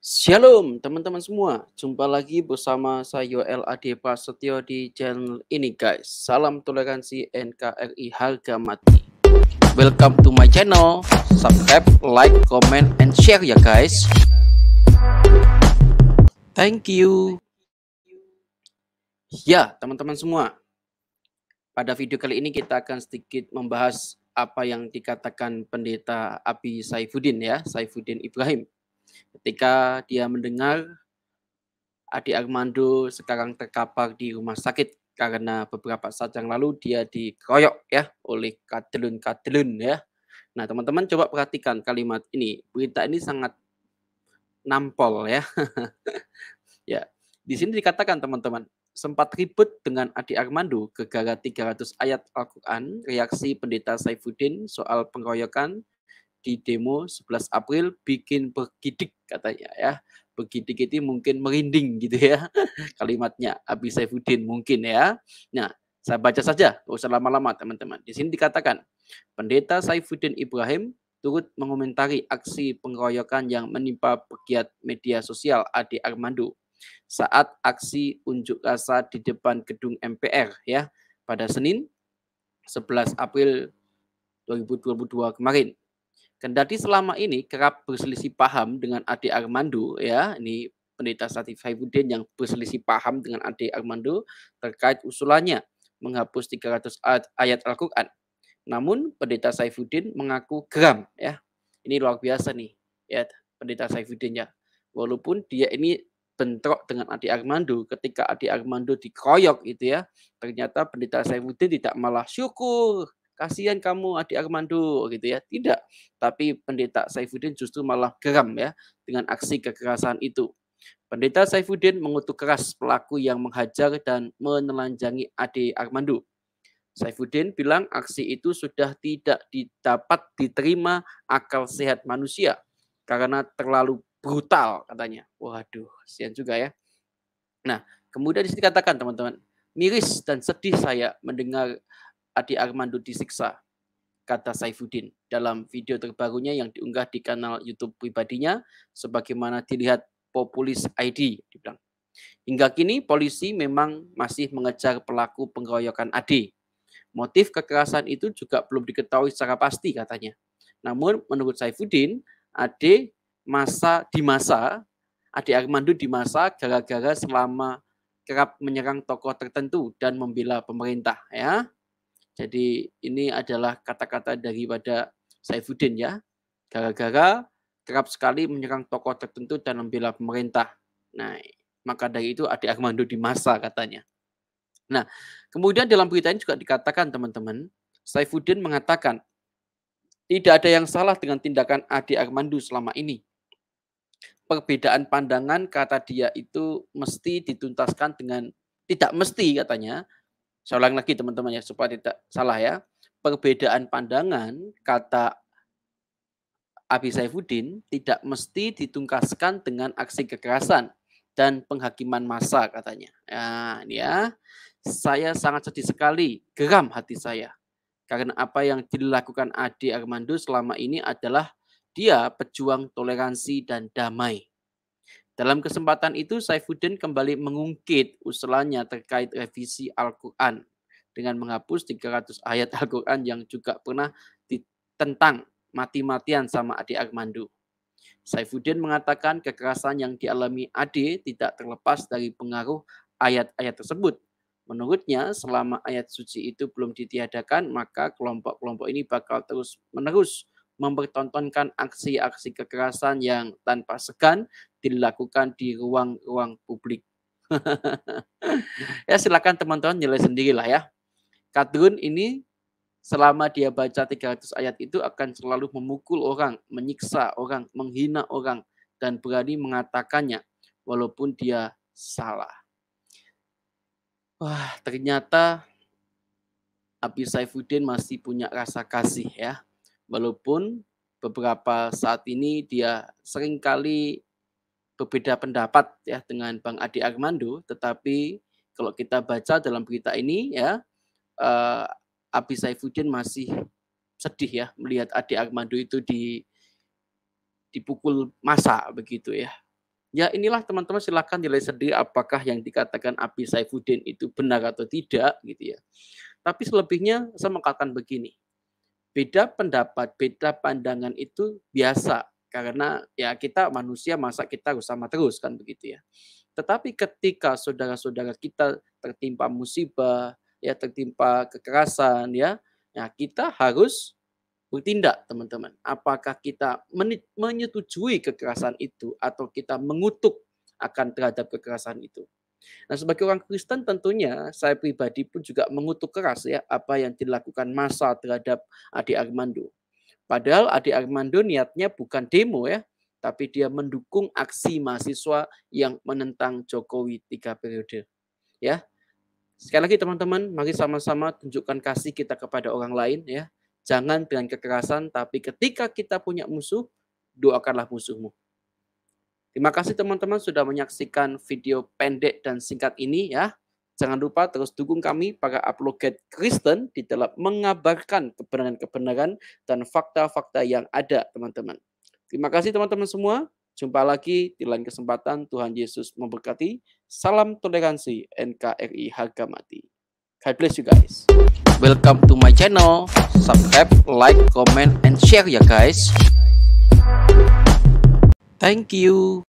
Shalom teman-teman semua, jumpa lagi bersama saya Yoel Ade Prasetyo di channel ini guys. Salam toleransi NKRI harga mati. Welcome to my channel, subscribe, like, comment, and share ya guys. Thank you. Ya teman-teman semua, pada video kali ini kita akan sedikit membahas apa yang dikatakan pendeta Abi Saifuddin ya, Saifuddin Ibrahim. Ketika dia mendengar adik Armando sekarang terkapar di rumah sakit karena beberapa saat yang lalu dia dikeroyok ya oleh kadelun-kadelun ya. Nah, teman-teman coba perhatikan kalimat ini. Berita ini sangat nampol ya. Ya, di sini dikatakan teman-teman, sempat ribut dengan adik Armando gara-gara 300 ayat Al-Quran, reaksi pendeta Saifuddin soal pengeroyokan di demo 11 April bikin bergidik katanya ya. Bergidik itu mungkin merinding gitu ya kalimatnya Abi Saifuddin mungkin ya. Nah, saya baca saja, gak usah lama-lama teman-teman. Di sini dikatakan, Pendeta Saifuddin Ibrahim turut mengomentari aksi pengeroyokan yang menimpa pegiat media sosial Ade Armando saat aksi unjuk rasa di depan gedung MPR ya pada Senin 11 April 2022 kemarin. Kendati selama ini kerap berselisih paham dengan Ade Armando ya, ini Pendeta Saifuddin yang berselisih paham dengan Ade Armando terkait usulannya menghapus 300 ayat Al-Quran. Namun Pendeta Saifuddin mengaku geram ya. Ini luar biasa nih ya Pendeta Saifuddin ya. Walaupun dia ini bentrok dengan Ade Armando ketika Ade Armando dikeroyok gitu ya. Ternyata Pendeta Saifuddin tidak malah syukur, kasihan kamu adik Armando gitu ya. Tidak, tapi Pendeta Saifuddin justru malah geram ya dengan aksi kekerasan itu. Pendeta Saifuddin mengutuk keras pelaku yang menghajar dan menelanjangi adik Armando. Saifuddin bilang aksi itu sudah tidak dapat diterima akal sehat manusia karena terlalu brutal katanya. Waduh, kasihan juga ya. Nah, kemudian di sini katakan teman-teman, miris dan sedih saya mendengar adik Armando disiksa, kata Saifuddin dalam video terbarunya yang diunggah di kanal YouTube pribadinya sebagaimana dilihat Populis ID dibilang. Hingga kini polisi memang masih mengejar pelaku pengeroyokan Ade. Motif kekerasan itu juga belum diketahui secara pasti katanya. Namun menurut Saifuddin, Ade Ade Armando di masa gara-gara selama kerap menyerang tokoh tertentu dan membela pemerintah ya. Jadi ini adalah kata-kata daripada Saifuddin ya. Gara-gara kerap sekali menyerang tokoh tertentu dan membela pemerintah. Nah, maka dari itu Ade Armando di masa katanya. Nah, kemudian dalam berita ini juga dikatakan teman-teman, Saifuddin mengatakan, tidak ada yang salah dengan tindakan Ade Armando selama ini. Perbedaan pandangan kata dia itu mesti dituntaskan dengan, tidak mesti katanya, saya ulang lagi teman-teman ya, supaya tidak salah ya. Perbedaan pandangan kata Abi Saifuddin tidak mesti ditungkaskan dengan aksi kekerasan dan penghakiman massa katanya. Nah, ini ya. Saya sangat sedih sekali, geram hati saya. Karena apa yang dilakukan Ade Armando selama ini adalah dia pejuang toleransi dan damai. Dalam kesempatan itu, Saifuddin kembali mengungkit usulannya terkait revisi Al-Quran dengan menghapus 300 ayat Al-Quran yang juga pernah ditentang mati-matian sama Ade Armando. Saifuddin mengatakan kekerasan yang dialami Ade tidak terlepas dari pengaruh ayat-ayat tersebut. Menurutnya, selama ayat suci itu belum ditiadakan, maka kelompok-kelompok ini bakal terus-menerus mempertontonkan aksi-aksi kekerasan yang tanpa segan dilakukan di ruang-ruang publik. Ya silakan teman-teman nilai sendirilah ya. Kadrun ini selama dia baca 300 ayat itu akan selalu memukul orang, menyiksa orang, menghina orang, dan berani mengatakannya walaupun dia salah. Wah, ternyata Abi Saifuddin masih punya rasa kasih ya. Walaupun beberapa saat ini dia seringkali berbeda pendapat ya dengan Bang Ade Armando, tetapi kalau kita baca dalam berita ini ya, Abi Saifuddin masih sedih ya melihat Ade Armando itu dipukul massa begitu ya. Ya inilah teman-teman, silakan nilai sendiri apakah yang dikatakan Abi Saifuddin itu benar atau tidak gitu ya. Tapi selebihnya saya mengatakan begini, beda pendapat, beda pandangan itu biasa karena ya kita manusia, masa kita harus sama terus kan begitu ya. Tetapi ketika saudara-saudara kita tertimpa musibah, ya tertimpa kekerasan ya, ya kita harus bertindak teman-teman. Apakah kita menyetujui kekerasan itu atau kita mengutuk akan terhadap kekerasan itu. Nah, sebagai orang Kristen tentunya saya pribadi pun juga mengutuk keras ya apa yang dilakukan massa terhadap Ade Armando. Padahal Ade Armando niatnya bukan demo ya, tapi dia mendukung aksi mahasiswa yang menentang Jokowi 3 periode. Ya. Sekali lagi teman-teman, mari sama-sama tunjukkan kasih kita kepada orang lain ya. Jangan dengan kekerasan, tapi ketika kita punya musuh, doakanlah musuhmu. Terima kasih teman-teman sudah menyaksikan video pendek dan singkat ini ya. Jangan lupa terus dukung kami para apologet Kristen di dalam mengabarkan kebenaran-kebenaran dan fakta-fakta yang ada teman-teman. Terima kasih teman-teman semua. Jumpa lagi di lain kesempatan. Tuhan Yesus memberkati. Salam toleransi NKRI harga mati. God bless you guys. Welcome to my channel. Subscribe, like, comment, and share ya guys. Thank you.